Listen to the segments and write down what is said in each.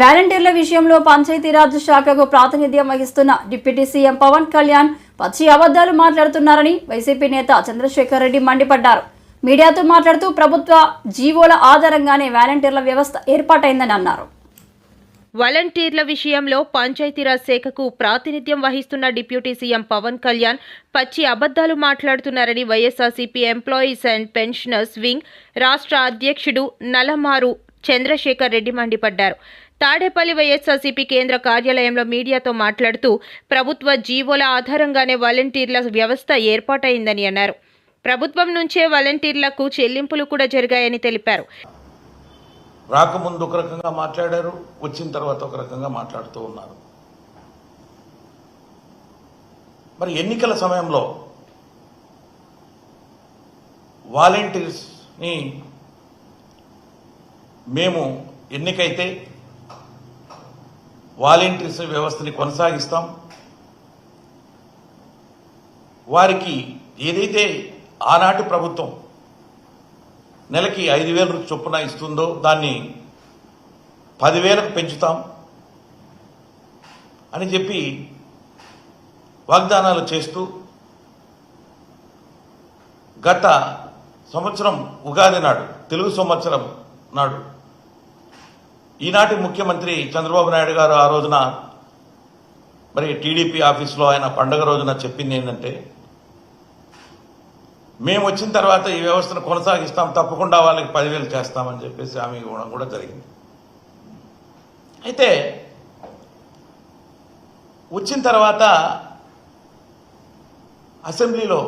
వాలంటీర్ల విషయంలో పంచాయతీరాజ్ శాఖకు ప్రాతినిధ్యం వహిస్తున్న డిప్యూటీ సీఎం పవన్ కళ్యాణ్ పచ్చి అబద్ధాలు మాట్లాడుతున్నారని వైసీపీ నేత చంద్రశేఖర్ రెడ్డి మండిపడ్డారు. మీడియాతో మాట్లాడుతూ ప్రభుత్వ జీవోల ఆధారంగానే వాలంటీర్ల వ్యవస్థ ఏర్పాటైందని అన్నారు. వాలంటీర్ల విషయంలో పంచాయతీరాజ్ శాఖకు ప్రాతినిధ్యం వహిస్తున్న డిప్యూటీ సీఎం పవన్ కళ్యాణ్ పచ్చి అబద్ధాలు మాట్లాడుతున్నారని YSRCP employees and pensioners wing రాష్ట్ర అధ్యక్షుడు నలమారు చంద్రశేఖర్ రెడ్డి మండిపడ్డారు. తాడేపల్లి వైఎస్ఆర్సీపీ కేంద్ర కార్యాలయంలో మీడియాతో మాట్లాడుతూ ప్రభుత్వ జీవోల ఆధారంగానే వాలంటీర్ల వ్యవస్థ ఏర్పాటైందని అన్నారు. ప్రభుత్వం నుంచే వాలంటీర్లకు చెల్లింపులు కూడా జరిగాయని తెలిపారు. రాకముందు ఒక రకంగా మాట్లాడారు, వచ్చిన తర్వాత ఒక రకంగా మాట్లాడుతూ ఉన్నారు. మరి ఎన్నికల సమయంలో వాలంటీర్స్ని మేము ఎన్నికైతే వాలంటీర్స్ వ్యవస్థని కొనసాగిస్తాం, వారికి ఏదైతే ఆనాటి ప్రభుత్వం నెలకి 5,000 చొప్పున ఇస్తుందో దాన్ని 10,000కు పెంచుతాం అని చెప్పి వాగ్దానాలు చేస్తూ గత సంవత్సరం ఉగాది నాడు, తెలుగు సంవత్సరం నాడు ఈనాటి ముఖ్యమంత్రి చంద్రబాబు నాయుడు గారు ఆ రోజున మరి టీడీపీ ఆఫీసులో ఆయన పండుగ రోజున చెప్పింది ఏంటంటే, మేము వచ్చిన తర్వాత ఈ వ్యవస్థను కొనసాగిస్తాం, తప్పకుండా వాళ్ళకి 10,000 చేస్తామని చెప్పేసి హామీ ఇవ్వడం కూడా జరిగింది. అయితే వచ్చిన తర్వాత అసెంబ్లీలో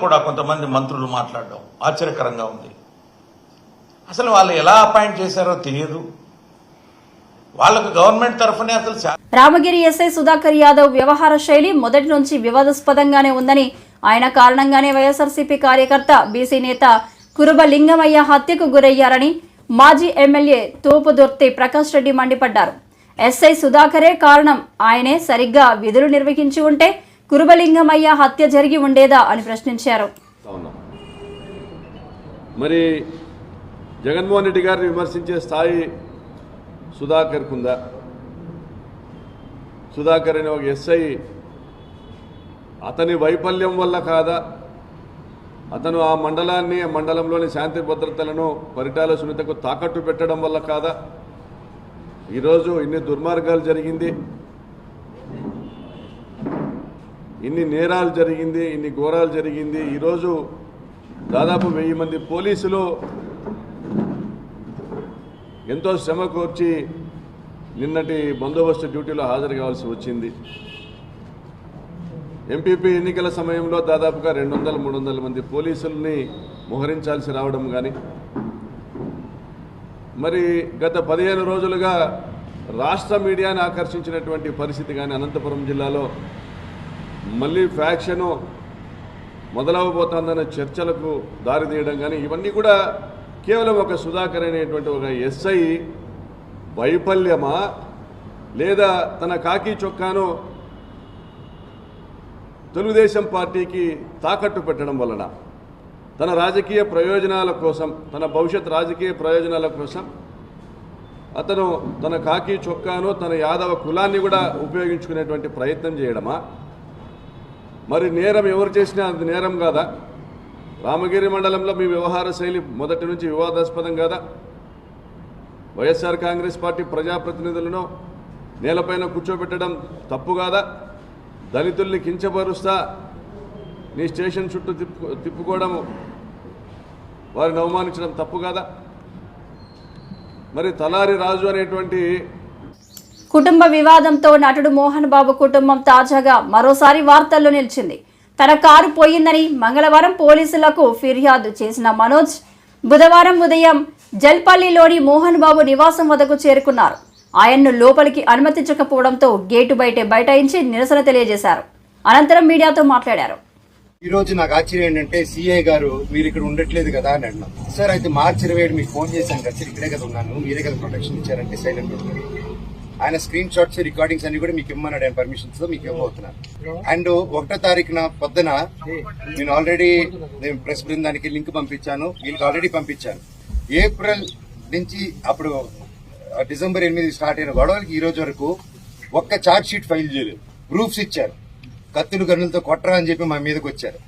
కూడా కొంతమంది మంత్రులు మాట్లాడడం ఆశ్చర్యకరంగా ఉంది. అసలు వాళ్ళు ఎలా అపాయింట్ చేశారో తెలియదు. వాళ్ళకు గవర్నమెంట్ తరఫునే అసలు. రామగిరి ఎస్ఐ సుధాకర్ యాదవ్ వ్యవహార శైలి మొదటి నుంచి వివాదాస్పదంగానే ఉందని, ఆయన కారణంగానే వైఎస్ఆర్సీపీ కార్యకర్త బీసీ నేత కురుబ లింగమయ్య హత్యకు గురయ్యారని మాజీ ఎమ్మెల్యే తోపుదుర్తి ప్రకాష్ రెడ్డి మండిపడ్డారు. ఎస్ఐ సుధాకరే కారణం, ఆయనే సరిగ్గా విధులు నిర్వహించి ఉంటే కురుబలింగమయ్య హత్య జరిగి ఉండేదా అని ప్రశ్నించారు. మరి జగన్మోహన్ రెడ్డి గారిని విమర్శించే స్థాయి సుధాకర్కు ఉందా? సుధాకర్ అనే ఒక ఎస్ఐ అతని వైఫల్యం వల్ల కాదా, అతను ఆ మండలాన్ని, ఆ మండలంలోని శాంతి భద్రతలను పరిటాల సునీతకు తాకట్టు పెట్టడం వల్ల కాదా ఈరోజు ఇన్ని దుర్మార్గాలు జరిగింది, ఇన్ని నేరాలు జరిగింది, ఇన్ని ఘోరాలు జరిగింది. ఈరోజు దాదాపు 1000 మంది పోలీసులు ఎంతో శ్రమ కోర్చి నిన్నటి బందోబస్తు డ్యూటీలో హాజరు కావాల్సి వచ్చింది. ఎంపీపీ ఎన్నికల సమయంలో దాదాపుగా 200-300 మంది పోలీసుల్ని మోహరించాల్సి రావడం కానీ, మరి గత 15 రోజులుగా రాష్ట్ర మీడియాను ఆకర్షించినటువంటి పరిస్థితి కానీ, అనంతపురం జిల్లాలో మళ్ళీ ఫ్యాక్షను మొదలవబోతోందన్న చర్చలకు దారితీయడం కానీ, ఇవన్నీ కూడా కేవలం ఒక సుధాకర్ అనేటువంటి ఒక ఎస్ఐ వైఫల్యమా, లేదా తన కాకి చొక్కాను తెలుగుదేశం పార్టీకి తాకట్టు పెట్టడం వలన తన రాజకీయ ప్రయోజనాల కోసం, తన భవిష్యత్ రాజకీయ ప్రయోజనాల కోసం అతను తన కాకి చొక్కాను, తన యాదవ కులాన్ని కూడా ఉపయోగించుకునేటువంటి ప్రయత్నం చేయడమా? మరి నేరం ఎవరు చేసినా అది నేరం కాదా? రామగిరి మండలంలో మీ వ్యవహార శైలి మొదటి నుంచి వివాదాస్పదం కాదా? వైఎస్ఆర్ కాంగ్రెస్ పార్టీ ప్రజాప్రతినిధులను నేలపైన కూర్చోబెట్టడం తప్పు కాదా? దళితుల్ని కించపరుస్తా నీ స్టేషన్ చుట్టూ తిప్పుకోవడం, వారిని అవమానించడం తప్పు కాదా? మరి తలారి రాజు అనేటువంటి కుటుంబ వివాదంతో నటుడు మోహన్ బాబు కుటుంబం తాజాగా మరోసారి వార్తల్లో నిలిచింది. తన కారు పోయిందని మంగళవారం పోలీసులకు ఫిర్యాదు చేసిన మనోజ్ బుధవారం ఉదయం జల్పల్లిలోని మోహన్ బాబు నివాసం వద్దకు చేరుకున్నారు. ఆయన్ను లోపలికి అనుమతించకపోవడంతో గేటు బైఠాయించి నిరసన తెలియజేశారు. అనంతరం మీడియాతో మాట్లాడారు. ఈ రోజు నాకు ఆశ్చర్యం ఏంటంటే, సీఐ గారు మీరు ఇక్కడ ఉండట్లేదు కదా అని అన్నాను. సార్ అయితే మార్చి 27 మీకు ఫోన్ చేశాను కదా సార్, ఇక్కడే కదా ఉన్నాను, మీరే కదా ప్రొటెక్షన్ ఇచ్చారంటే సైలెంట్ ఉంటారు. ఆయన స్క్రీన్ షాట్స్, రికార్డింగ్స్ అన్ని కూడా మీకు ఇమ్మన్నాడు, ఆయన పర్మిషన్స్ తో మీకు ఇవ్వబోతున్నారు. అండ్ 1వ తారీఖున పొద్దున నేను ఆల్రెడీ ప్రెస్ బృందానికి లింక్ పంపించాను, వీళ్ళకి ఆల్రెడీ పంపించాను. ఏప్రిల్ నుంచి అప్పుడు డిసెంబర్ 8 స్టార్ట్ అయిన గొడవలకి ఈ రోజు వరకు ఒక్క ఛార్జ్ షీట్ ఫైల్ చేయలేదు. ప్రూఫ్స్ ఇచ్చారు. కత్తులు గన్నులతో కొట్టరా అని చెప్పి మా మీదకి వచ్చారు,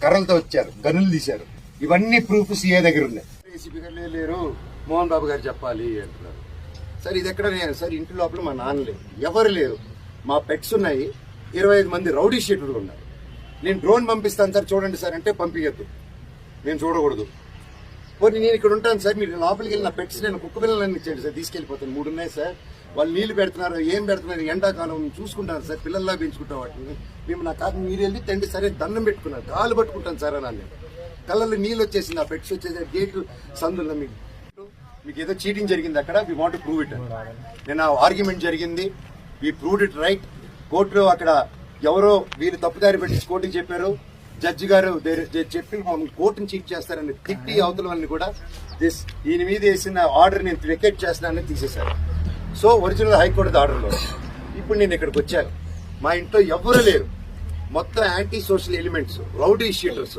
కర్రలతో వచ్చారు, గన్నులు తీశారు. ఇవన్నీ ప్రూఫ్ సీఏ దగ్గర ఉన్నాయి. ఏసీపీ గారు లేరు, మోహన్ బాబు గారు చెప్పాలి అంటున్నారు. సార్ ఇది ఎక్కడ నేను సార్ ఇంటి లోపల మా నాన్న లేరు, ఎవరు లేరు, మా పెట్స్ ఉన్నాయి, 25 మంది రౌడీ షీటర్లు ఉన్నారు. నేను డ్రోన్ పంపిస్తాను సార్ చూడండి సార్ అంటే పంపించద్దు, నేను చూడకూడదు. పోనీ నేను ఇక్కడ ఉంటాను సార్, మీరు లోపలికి వెళ్ళిన పెట్స్ నేను కుక్క పిల్లలన్నీ ఇచ్చేయండి సార్, తీసుకెళ్లిపోతాను. 3 ఉన్నాయి సార్, వాళ్ళు నీళ్లు పెడుతున్నారు, ఏం పెడుతున్నారు, ఎండాకాలం చూసుకుంటాను సార్, పిల్లల్లా పెంచుకుంటాం వాటిని. మేము నా కాదు మీరు వెళ్ళి తండ్రి సరే దండం పెట్టుకున్నారు, కాలు పట్టుకుంటాను సార్ అని. కళ్ళల్లో నీళ్ళు వచ్చేసింది, ఆ పెట్స్ వచ్చేసి గేట్ సందుల్లో మీకు ఏదో చీటింగ్ జరిగింది అక్కడ, we want to prove it. నేను ఆర్గ్యుమెంట్ జరిగింది, వీ ప్రూవ్డ్ ఇట్ రైట్. కోర్టులో అక్కడ ఎవరో వీళ్ళు తప్పుదారి పెట్టి కోర్టుకి చెప్పారు, జడ్జి గారు చెప్పి కోర్టుని చీట్ చేస్తారని తిట్టి అవతల వాళ్ళని కూడా దీని మీద వేసిన ఆర్డర్ నేను వెకేట్ చేస్తున్నానని తీసేశారు. సో ఒరిజినల్ హైకోర్టు ఆర్డర్లో ఇప్పుడు నేను ఇక్కడికి వచ్చాను. మా ఇంట్లో ఎవరు లేరు, మొత్తం anti social elements, rowdy sheeters,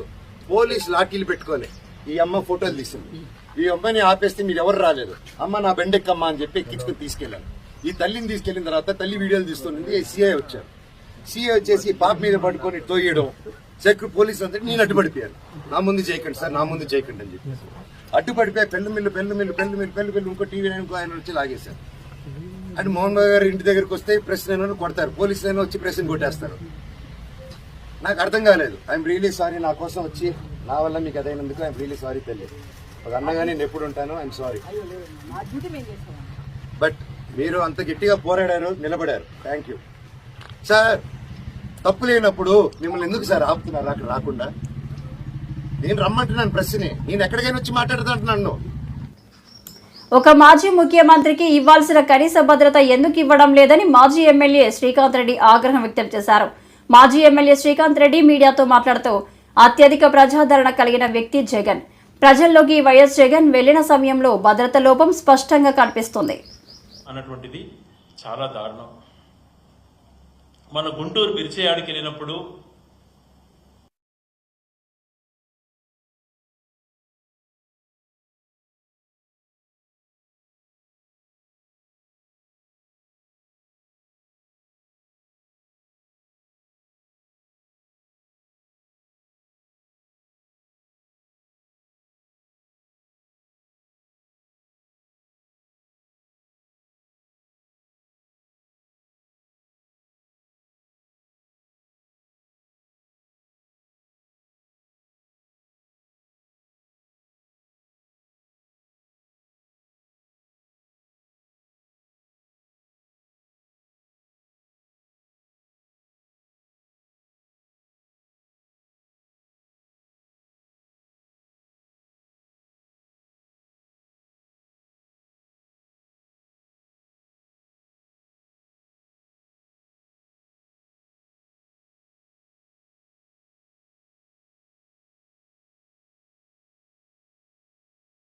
police లాఠీలు పెట్టుకోలే. ఈ అమ్మ ఫోటోలు తీసింది, ఈ అమ్మాయిని ఆపేస్తే మీరు ఎవరు రాలేదు, అమ్మ నా బెండెక్కమ్మ అని చెప్పి ఎక్కించుకుని తీసుకెళ్లాను. ఈ తల్లిని తీసుకెళ్లిన తర్వాత తల్లి వీడియోలు తీస్తుంది. సిఐ వచ్చారు, సిఐ వచ్చేసి పాప మీద పట్టుకొని తోయడం, పోలీసు అందరికి నేను అడ్డుపడిపోయాను. నా ముందు చేయకండి సార్, నా ముందు చేయకండి అని చెప్పి అడ్డుపడిపోయి పెళ్లి మిల్లు ఇంకో టీవీ ఇంకో ఆయన వచ్చి లాగేశారు. అంటే మోహన్ బాబు గారు ఇంటి దగ్గరికి వస్తే ప్రెస్ నేను కొడతారు, పోలీసులు వచ్చి ప్రెస్ కొట్టేస్తారు. నాకు అర్థం కాలేదు. ఐఎమ్ రియలీ సారీ, నా కోసం వచ్చి నా వల్ల మీకు అదైనందుకు ఐఎమ్ రియలీ సారీ తల్లి. ఒక అన్నగా నేను ఎప్పుడు ఉంటాను, ఐఎమ్ సారీ. బట్ మీరు అంత గట్టిగా పోరాడారు, నిలబడారు, థ్యాంక్ యూ సార్. తప్పు లేనప్పుడు మిమ్మల్ని ఎందుకు సార్ ఆపుతున్నారు అక్కడ రాకుండా? నేను రమ్మంటున్నాను ప్రెస్ని, నేను ఎక్కడికైనా వచ్చి మాట్లాడుతుంటున్నాను. ఒక మాజీ ముఖ్యమంత్రికి ఇవ్వాల్సిన కనీస భద్రత ఎందుకు ఇవ్వడం లేదని మాజీ ఎమ్మెల్యే శ్రీకాంత్ రెడ్డి ఆగ్రహం వ్యక్తం చేశారు. మాజీ ఎమ్మెల్యే శ్రీకాంత్ రెడ్డి మీడియాతో మాట్లాడుతూ అత్యధిక ప్రజాదరణ కలిగిన వ్యక్తి జగన్. ప్రజల్లోకి వైఎస్ జగన్ వెళ్లిన సమయంలో భద్రత లోపం స్పష్టంగా కనిపిస్తుంది అన్నటువంటిది చాలా దారుణం. మన గుంటూరు బిర్చేయాడికి వెళ్ళినప్పుడు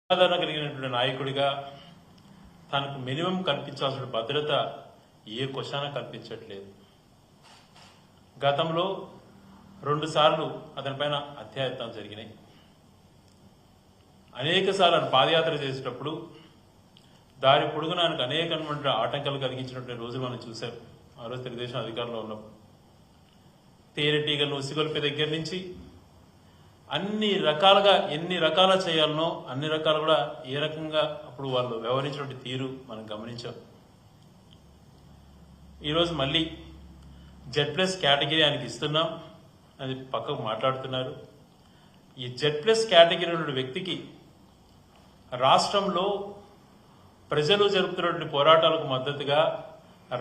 సాధారణ కలిగినటువంటి నాయకుడిగా తనకు మినిమం కల్పించాల్సిన భద్రత ఏ క్వశ్చన కల్పించట్లేదు. గతంలో 2 సార్లు అతనిపైన హత్యాయత్నాలు జరిగినాయి. అనేక సార్లు ఆయన పాదయాత్ర చేసేటప్పుడు దారి పొడుగున ఆయనకు అనేకమైన ఆటంకాలు కలిగించినటువంటి రోజులు మనం చూశాం. ఆ రోజు తెలుగుదేశం అధికారంలో ఉన్నప్పుడు తేనెటీగలను ఉసిగొల్పే దగ్గర నుంచి అన్ని రకాలుగా ఎన్ని రకాల చేయాలనో అన్ని రకాలు కూడా ఏ రకంగా అప్పుడు వాళ్ళు వ్యవహరించినటువంటి తీరు మనం గమనించాం. ఈరోజు మళ్ళీ Z+ కేటగిరీ ఆయనకి ఇస్తున్నాం అది పక్కకు మాట్లాడుతున్నారు. ఈ Z+ కేటగిరీ ఉన్న వ్యక్తికి రాష్ట్రంలో ప్రజలు జరుపుతున్నటువంటి పోరాటాలకు మద్దతుగా,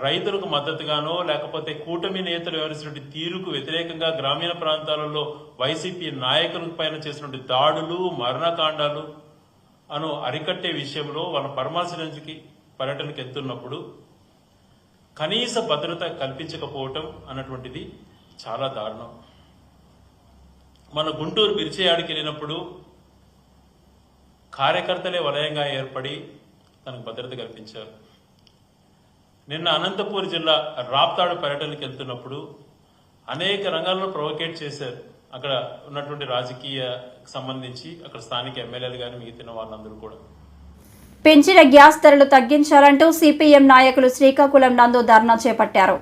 రైతులకు మద్దతుగానో లేకపోతే కూటమి నేతలు వ్యవహరిస్తున్న తీరుకు వ్యతిరేకంగా గ్రామీణ ప్రాంతాలలో వైసీపీ నాయకుల పైన చేసినటువంటి దాడులు, మరణకాండాలు అను అరికట్టే విషయంలో వాళ్ళ పర్యటనకి వెళ్తున్నప్పుడు కనీస భద్రత కల్పించకపోవటం అన్నటువంటిది చాలా దారుణం. మన గుంటూరు బిర్చేయాడికి వెళ్ళినప్పుడు కార్యకర్తలే వలయంగా ఏర్పడి తనకు భద్రత కల్పించారు. నిన్న అనంతపూర్ జిల్లా రాప్తాడు పర్యటనకు వెళ్తున్నప్పుడు అనేక రంగాల్లో ప్రొవోకేట్ చేశారు. అక్కడ ఉన్నటువంటి రాజకీయ సంబంధించి అక్కడ స్థానిక ఎమ్మెల్యేలు కానీ మిగతా వాళ్ళందరూ కూడా పెంచిన గ్యాస్ ధరలు తగ్గించాలంటూ సిపిఎం నాయకులు శ్రీకాకుళం నందు ధర్నా చేపట్టారు.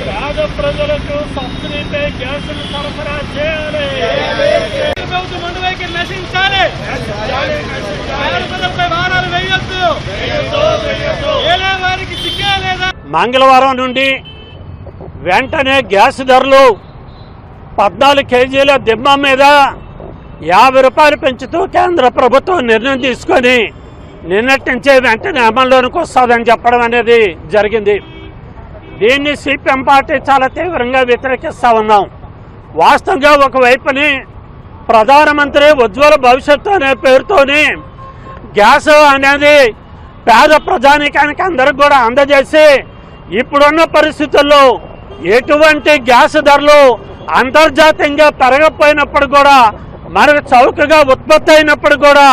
పేద ప్రజలకు సబ్సిడీపై గ్యాసులు సరఫరా చేయాలి. ప్రభుత్వం మండవైఖరి నశించాలి. పేదలపై భారాలు వేయొద్దు. వారికి సిగ్గే లేదా? మంగళవారం నుండి వెంటనే గ్యాస్ ధరలు 14 కేజీల దిమ్మ మీద 50 రూపాయలు పెంచుతూ కేంద్ర ప్రభుత్వం నిర్ణయం తీసుకొని నిన్నటి నుంచే వెంటనే అమల్లోనికి వస్తుందని చెప్పడం అనేది జరిగింది. దీన్ని సిపిఎం పార్టీ చాలా తీవ్రంగా వ్యతిరేకిస్తూ ఉన్నాం. వాస్తవంగా ఒకవైపుని ప్రధానమంత్రి ఉజ్వల భవిష్యత్తు అనే పేరుతోని గ్యాస్ అనేది పేద ప్రజానీకానికి అందరికి కూడా అందజేసి ఇప్పుడున్న పరిస్థితుల్లో ఎటువంటి గ్యాస్ ధరలు అంతర్జాతీయంగా పెరగకపోయినప్పుడు కూడా మనకు చౌకగా ఉత్పత్తి అయినప్పుడు కూడా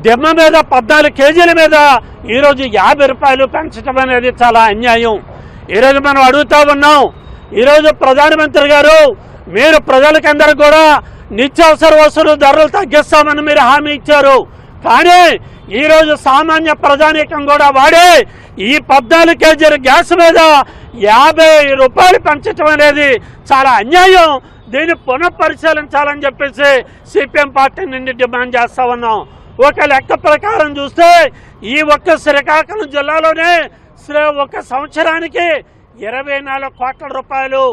దిమ్మ మీద 14 కేజీల మీద ఈరోజు 50 రూపాయలు పెంచడం అనేది చాలా అన్యాయం. ఈరోజు మనం అడుగుతూ ఉన్నాం, ఈరోజు ప్రధానమంత్రి గారు మీరు ప్రజలకందరూ కూడా నిత్యావసర వస్తువులు ధరలు తగ్గిస్తామని మీరు హామీ ఇచ్చారు. కానీ ఈరోజు సామాన్య ప్రజానీకం కూడా వాడే ఈ 14 కేజీల గ్యాస్ మీద 50 రూపాయలు పెంచడం అనేది చాలా అన్యాయం. దీన్ని పునఃపరిశీలించాలని చెప్పేసి సిపిఎం పార్టీ నుండి డిమాండ్ చేస్తా ఉన్నాం. ఒక లెక్క ప్రకారం చూస్తే ఈ ఒక్క శ్రీకాకుళం జిల్లాలోనే ఒక సంవత్సరానికి 24 కోట్ల రూపాయలు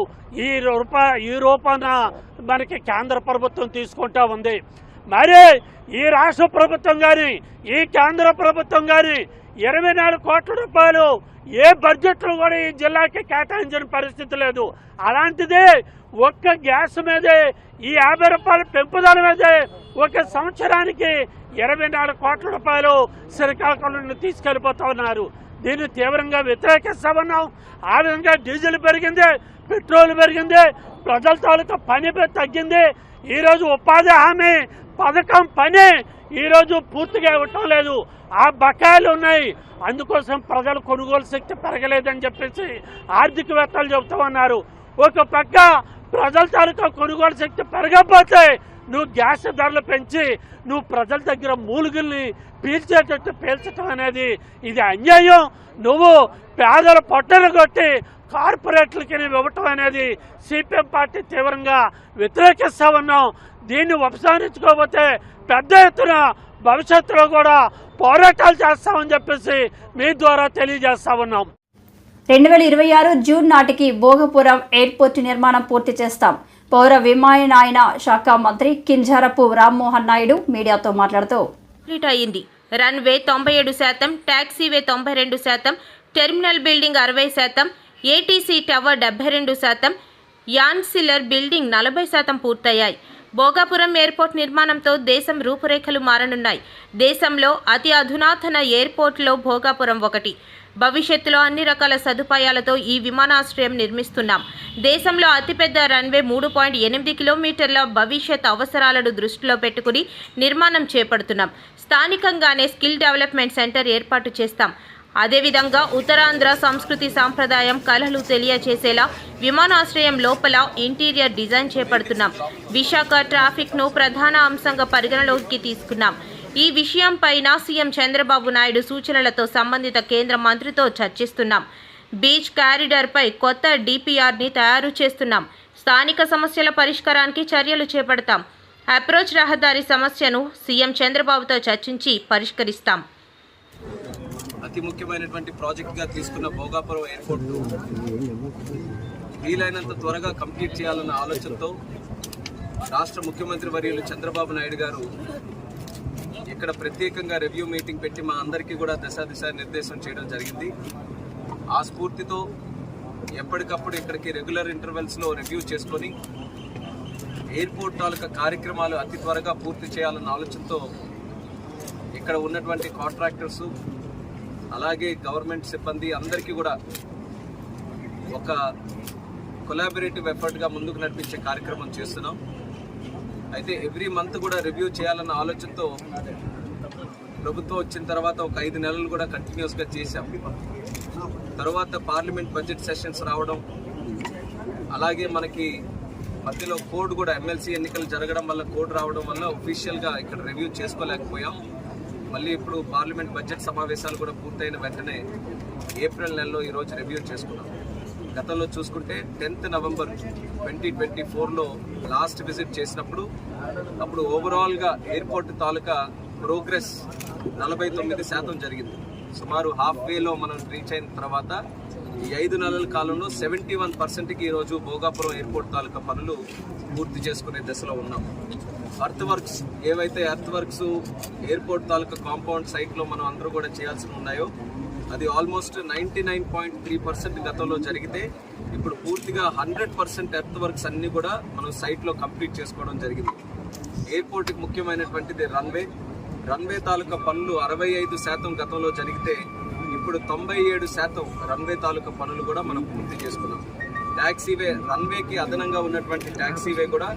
ఈ రూపాన మనకి కేంద్ర ప్రభుత్వం తీసుకుంటా ఉంది. మరి ఈ రాష్ట్ర ప్రభుత్వం కానీ ఈ కేంద్ర ప్రభుత్వం కానీ 24 కోట్ల రూపాయలు ఏ బడ్జెట్లో కూడా ఈ జిల్లాకి కేటాయించిన పరిస్థితి లేదు. అలాంటిది ఒక్క గ్యాస్ మీదే ఈ 50 రూపాయల పెంపుదల మీదే ఒక సంవత్సరానికి 24 కోట్ల రూపాయలు శ్రీకాకుళం తీసుకెళ్లిపోతా ఉన్నారు. దీన్ని తీవ్రంగా వ్యతిరేకిస్తా ఉన్నాం. ఆ విధంగా డీజిల్ పెరిగింది, పెట్రోల్ పెరిగింది, ప్రజల తాలూకా పని తగ్గింది. ఈరోజు ఉపాధి హామీ పథకం పని ఈరోజు పూర్తిగా ఇవ్వటం లేదు. ఆ బకాయిలు ఉన్నాయి. అందుకోసం ప్రజల కొనుగోలు శక్తి పెరగలేదని చెప్పేసి ఆర్థికవేత్తలు చెబుతూ ఉన్నారు. ఒక పక్క ప్రజల తాలూకా కొనుగోలు శక్తి పెరగకపోతే నువ్వు గ్యాస్ ధరలు పెంచి నువ్వు ప్రజల దగ్గర మూలుగుల్ని పీల్చేటట్టు పీల్చడం అనేది ఇది అన్యాయం. నువ్వు పేదల పొట్టను కొట్టి కార్పొరేట్లకి ఇవ్వటం అనేది సిపిఎం పార్టీ తీవ్రంగా వ్యతిరేకిస్తా ఉన్నాం. దీన్ని ఉపసంహరించుకోకపోతే పెద్ద ఎత్తున భవిష్యత్తులో కూడా పోరాటాలు చేస్తామని చెప్పేసి మీ ద్వారా తెలియజేస్తా ఉన్నాం. 2026 జూన్ నాటికి భోగపురం ఎయిర్పోర్ట్ నిర్మాణం పూర్తి చేస్తాం. పౌర విమానయాన శాఖ మంత్రి కింజారపు రామ్మోహన్ నాయుడు మీడియాతో మాట్లాడుతూ కంప్లీట్ అయింది. Runway 97%, taxiway 92%, terminal building 60%, ATC tower 72%, ancillary building 40% పూర్తయ్యాయి. భోగాపురం ఎయిర్పోర్ట్ నిర్మాణంతో దేశం రూపురేఖలు మారనున్నాయి. దేశంలో అతి అధునాతన ఎయిర్పోర్ట్లో భోగాపురం ఒకటి. భవిష్యత్తులో అన్ని రకాల సదుపాయాలతో ఈ విమానాశ్రయం నిర్మిస్తున్నాం. దేశంలో అతిపెద్ద రన్వే 3.8 కిలోమీటర్ల భవిష్యత్ అవసరాలను దృష్టిలో పెట్టుకుని నిర్మాణం చేపడుతున్నాం. స్థానికంగానే స్కిల్ డెవలప్మెంట్ సెంటర్ ఏర్పాటు చేస్తాం. అదేవిధంగా ఉత్తరాంధ్ర సంస్కృతి సాంప్రదాయం కళలు తెలియచేసేలా విమానాశ్రయం లోపల ఇంటీరియర్ డిజైన్ చేపడుతున్నాం. విశాఖ ట్రాఫిక్ను ప్రధాన అంశంగా పరిగణలోకి తీసుకున్నాం. ఈ విషయంపైన సీఎం చంద్రబాబు నాయుడు సూచనలతో సంబంధిత కేంద్ర మంత్రితో చర్చిస్తున్నాం. బీచ్ కారిడార్పై కొత్త డిపిఆర్ని తయారు చేస్తున్నాం. స్థానిక సమస్యల పరిష్కారానికి చర్యలు చేపడతాం. అప్రోచ్ రహదారి సమస్యను సీఎం చంద్రబాబుతో చర్చించి పరిష్కరిస్తాం. అతి ముఖ్యమైనటువంటి ప్రాజెక్ట్గా తీసుకున్న భోగాపురం ఎయిర్పోర్ట్ వీలైనంత త్వరగా కంప్లీట్ చేయాలన్న ఆలోచనతో రాష్ట్ర ముఖ్యమంత్రి వర్యులు చంద్రబాబు నాయుడు గారు ఇక్కడ ప్రత్యేకంగా రివ్యూ మీటింగ్ పెట్టి మా అందరికీ కూడా దిశా నిర్దేశం చేయడం జరిగింది. ఆ స్ఫూర్తితో ఎప్పటికప్పుడు ఇక్కడికి రెగ్యులర్ ఇంటర్వెల్స్లో రివ్యూ చేసుకొని ఎయిర్పోర్ట్ తాలూకా కార్యక్రమాలు అతి త్వరగా పూర్తి చేయాలన్న ఆలోచనతో ఇక్కడ ఉన్నటువంటి కాంట్రాక్టర్సు అలాగే గవర్నమెంట్ సిబ్బంది అందరికీ కూడా ఒక కొలాబరేటివ్ ఎఫర్ట్గా ముందుకు నడిపించే కార్యక్రమం చేస్తున్నాం. అయితే ఎవ్రీ మంత్ కూడా రివ్యూ చేయాలన్న ఆలోచనతో ప్రభుత్వం వచ్చిన తర్వాత ఒక 5 నెలలు కూడా కంటిన్యూస్గా చేశాం. తర్వాత పార్లమెంట్ బడ్జెట్ సెషన్స్ రావడం, అలాగే మనకి మధ్యలో కోడ్ కూడా ఎమ్మెల్సీ ఎన్నికలు జరగడం వల్ల కోడ్ రావడం వల్ల ఒఫీషియల్గా ఇక్కడ రివ్యూ చేసుకోలేకపోయాం. మళ్ళీ ఇప్పుడు పార్లమెంట్ బడ్జెట్ సమావేశాలు కూడా పూర్తయిన వెంటనే ఏప్రిల్ నెలలో ఈరోజు రివ్యూ చేసుకున్నాం. గతంలో చూసుకుంటే 10th నవంబర్ 2024లో లాస్ట్ విజిట్ చేసినప్పుడు అప్పుడు ఓవరాల్గా ఎయిర్పోర్ట్ తాలూకా ప్రోగ్రెస్ 49% జరిగింది. సుమారు హాఫ్ వేలో మనం రీచ్ అయిన తర్వాత ఈ 5 నెలల కాలంలో 71%కి ఈరోజు భోగాపురం ఎయిర్పోర్ట్ తాలూకా పనులు పూర్తి చేసుకునే దశలో ఉన్నాం. ఎర్త్ వర్క్స్ ఏవైతే ఎర్త్ వర్క్స్ ఎయిర్పోర్ట్ తాలూకా కాంపౌండ్ సైట్లో మనం అందరూ కూడా చేయాల్సి ఉన్నాయో అది ఆల్మోస్ట్ 99.3% గతంలో జరిగితే ఇప్పుడు పూర్తిగా 100% ఎర్త్ వర్క్స్ అన్ని కూడా మనం సైట్లో కంప్లీట్ చేసుకోవడం జరిగింది. ఎయిర్పోర్ట్కి ముఖ్యమైనటువంటిది రన్వే తాలూకా పనులు 65% గతంలో జరిగితే ఇప్పుడు 97% రన్వే తాలూకా పనులు కూడా మనం పూర్తి చేసుకున్నాం. ట్యాక్సీవే రన్వేకి అదనంగా ఉన్నటువంటి ట్యాక్సీవే కూడా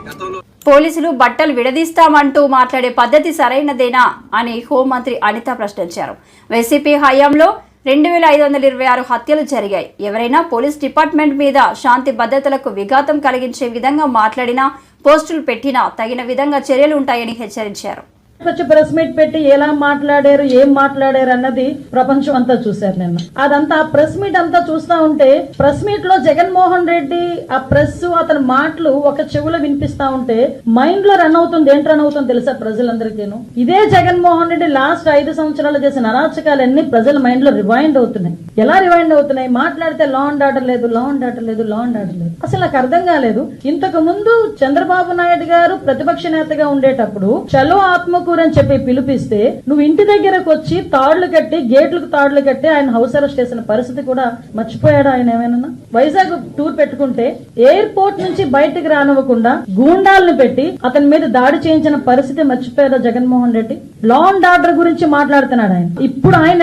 గతంలో పోలీసులు బట్టలు విడదీస్తామంటూ మాట్లాడే పద్ధతి సరైనదేనా అని హోంమంత్రి అనిత ప్రశ్నించారు. వైసీపీ హయాంలో 2526 హత్యలు జరిగాయి. ఎవరైనా పోలీస్ డిపార్ట్మెంట్ మీద శాంతి భద్రతలకు విఘాతం కలిగించే విధంగా మాట్లాడినా, పోస్టులు పెట్టినా తగిన విధంగా చర్యలు ఉంటాయని హెచ్చరించారు. వచ్చి ప్రెస్ మీట్ పెట్టి ఎలా మాట్లాడారు, ఏం మాట్లాడారు అన్నది ప్రపంచం అంతా చూశారు నిన్న. అదంతా ప్రెస్ మీట్ అంతా చూస్తా ఉంటే ప్రెస్ మీట్ లో జగన్మోహన్ రెడ్డి ఆ ప్రెస్ అతని మాటలు ఒక చెవులో వినిపిస్తా ఉంటే మైండ్ లో రన్ అవుతుంది. ఏంటి రన్ అవుతుంది తెలుసా ప్రజలందరికీను? ఇదే జగన్మోహన్ రెడ్డి లాస్ట్ 5 సంవత్సరాలు చేసిన అరాచకాలన్నీ ప్రజల మైండ్ లో రివైండ్ అవుతున్నాయి. ఎలా రివైండ్ అవుతున్నాయి? మాట్లాడితే లా అండ్ ఆర్డర్ లేదు, లా అండ్ ఆర్డర్ లేదు, లా అండ్ ఆర్డర్ లేదు. అసలు నాకు అర్థం కాలేదు. ఇంతకు ముందు చంద్రబాబు నాయుడు గారు ప్రతిపక్ష నేతగా ఉండేటప్పుడు చలో ఆత్మకు అని చెప్పి పిలిపిస్తే నువ్వు ఇంటి దగ్గరకు వచ్చి తాళ్లు కట్టి, గేట్లకు తాళ్లు కట్టి ఆయన హౌస్ అరెస్ట్ చేసిన పరిస్థితి కూడా మర్చిపోయాడు ఆయన ఏమైనా? వైజాగ్ టూర్ పెట్టుకుంటే ఎయిర్పోర్ట్ నుంచి బయటకు రానివ్వకుండా గూండాలను పెట్టి అతని మీద దాడి చేయించిన పరిస్థితి మర్చిపోయారా Jaganmohan Reddy? Law and order గురించి మాట్లాడుతున్నాడు ఆయన. ఇప్పుడు ఆయన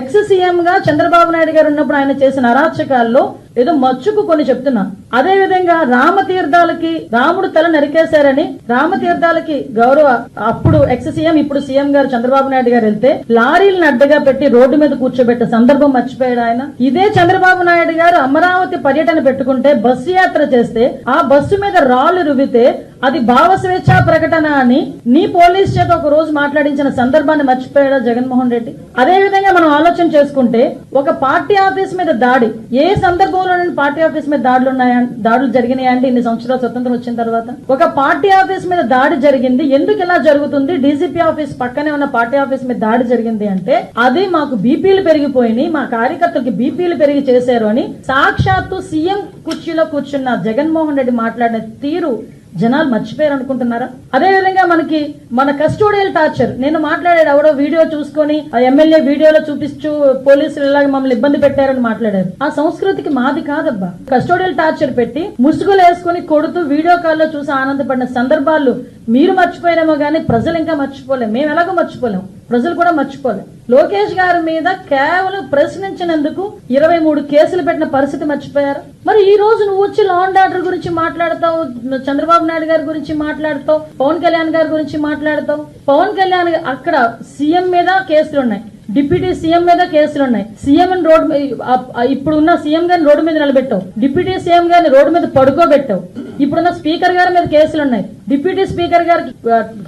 ఎక్స్ సీఎం గా చంద్రబాబు నాయుడు గారు ఉన్నప్పుడు ఆయన చేసిన అరాచకాల్లో ఏదో మచ్చుకు కొన్ని చెప్తున్నా. అదే విధంగా రామతీర్థాలకి రాముడు తల నరికేశారని రామతీర్థాలకి గౌరవ అప్పుడు ఎక్స్ సీఎం ఇప్పుడు సీఎం గారు చంద్రబాబు నాయుడు గారు వెళ్తే లారీలను అడ్డగా పెట్టి రోడ్డు మీద కూర్చోబెట్టే సందర్భం మర్చిపోయాడు ఆయన. ఇదే చంద్రబాబు నాయుడు గారు అమరావతి పర్యటన పెట్టుకుంటే బస్సు యాత్ర చేస్తే ఆ బస్సు మీద రాళ్లు రువితే అది భావ స్వేచ్ఛా ప్రకటన అని నీ పోలీస్ చేత ఒక రోజు మాట్లాడించిన సందర్భాన్ని మర్చిపోయాడా జగన్మోహన్ రెడ్డి? అదే విధంగా మనం ఆలోచన చేసుకుంటే ఒక పార్టీ ఆఫీస్ మీద దాడి ఏ సందర్భంలో పార్టీ ఆఫీస్ మీద దాడులు జరిగినాయండి ఇన్ని సంవత్సరాలు స్వతంత్రం వచ్చిన తర్వాత? ఒక పార్టీ ఆఫీస్ మీద దాడి జరిగింది. ఎందుకు ఇలా జరుగుతుంది? డీజీపీ ఆఫీస్ పక్కనే ఉన్న పార్టీ ఆఫీస్ మీద దాడి జరిగింది అంటే అది మాకు బీపీలు పెరిగిపోయినాయి, మా కార్యకర్తలకు బీపీలు పెరిగి చేశారు అని సాక్షాత్తు సీఎం కుర్చీలో కూర్చున్న జగన్మోహన్ రెడ్డి మాట్లాడిన తీరు జనాలు మర్చిపోయారు అనుకుంటున్నారా? అదే విధంగా మన కస్టోడియల్ టార్చర్ నేను మాట్లాడాడు ఎవడో వీడియో చూసుకొని ఆ ఎమ్మెల్యే వీడియోలో చూపిస్తూ పోలీసులు ఇలాగ మమ్మల్ని ఇబ్బంది పెట్టారని మాట్లాడారు. ఆ సంస్కృతికి మాది కాదబ్బా. కస్టోడియల్ టార్చర్ పెట్టి ముసుగులు వేసుకుని కొడుతూ వీడియో కాల్లో చూసి ఆనందపడిన సందర్భాలు మీరు మర్చిపోయినామో గానీ ప్రజలు ఇంకా మర్చిపోలేం. మేము ఎలాగో మర్చిపోలేం, ప్రజలు కూడా మర్చిపోలేం. లోకేష్ గారి మీద కేవలం ప్రశ్నించినందుకు 23 కేసులు పెట్టిన పరిస్థితి మర్చిపోయారు. మరి ఈ రోజు నువ్వు వచ్చి లా అండ్ ఆర్డర్ గురించి మాట్లాడతావు, చంద్రబాబు నాయుడు గారి గురించి మాట్లాడతావు, పవన్ కళ్యాణ్ గారి గురించి మాట్లాడతావు. పవన్ కళ్యాణ్ అక్కడ సీఎం మీద కేసులున్నాయి, డిప్యూటీ సీఎం మీద కేసులున్నాయి. సీఎం ఇప్పుడున్న సీఎం గారిని రోడ్డు మీద నిలబెట్టావు, డిప్యూటీ సీఎం గారిని రోడ్డు మీద పడుకోబెట్టావు. ఇప్పుడున్న స్పీకర్ గారి మీద కేసులున్నాయి, డిప్యూటీ స్పీకర్ గారికి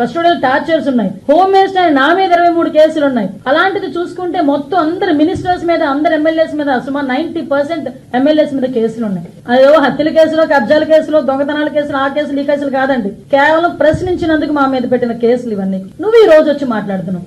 కస్టోడియల్ టార్చర్స్ ఉన్నాయి, హోమ్ మినిస్టర్ నా మీద 23 కేసులు ఉన్నాయి. అలాంటిది చూసుకుంటే మొత్తం అందరు మినిస్టర్స్ మీద, అందరు ఎమ్మెల్యేస్ మీద సుమారు 90% ఎమ్మెల్యేస్ మీద కేసులు ఉన్నాయి. అదో హత్యల కేసులో, కబ్జాల కేసులో, దొంగతనాల కేసులు, ఆ కేసులు ఈ కేసులు కాదండి. కేవలం ప్రశ్నించినందుకు మా మీద పెట్టిన కేసులు ఇవన్నీ. నువ్వు ఈ రోజు వచ్చి మాట్లాడుతున్నావు.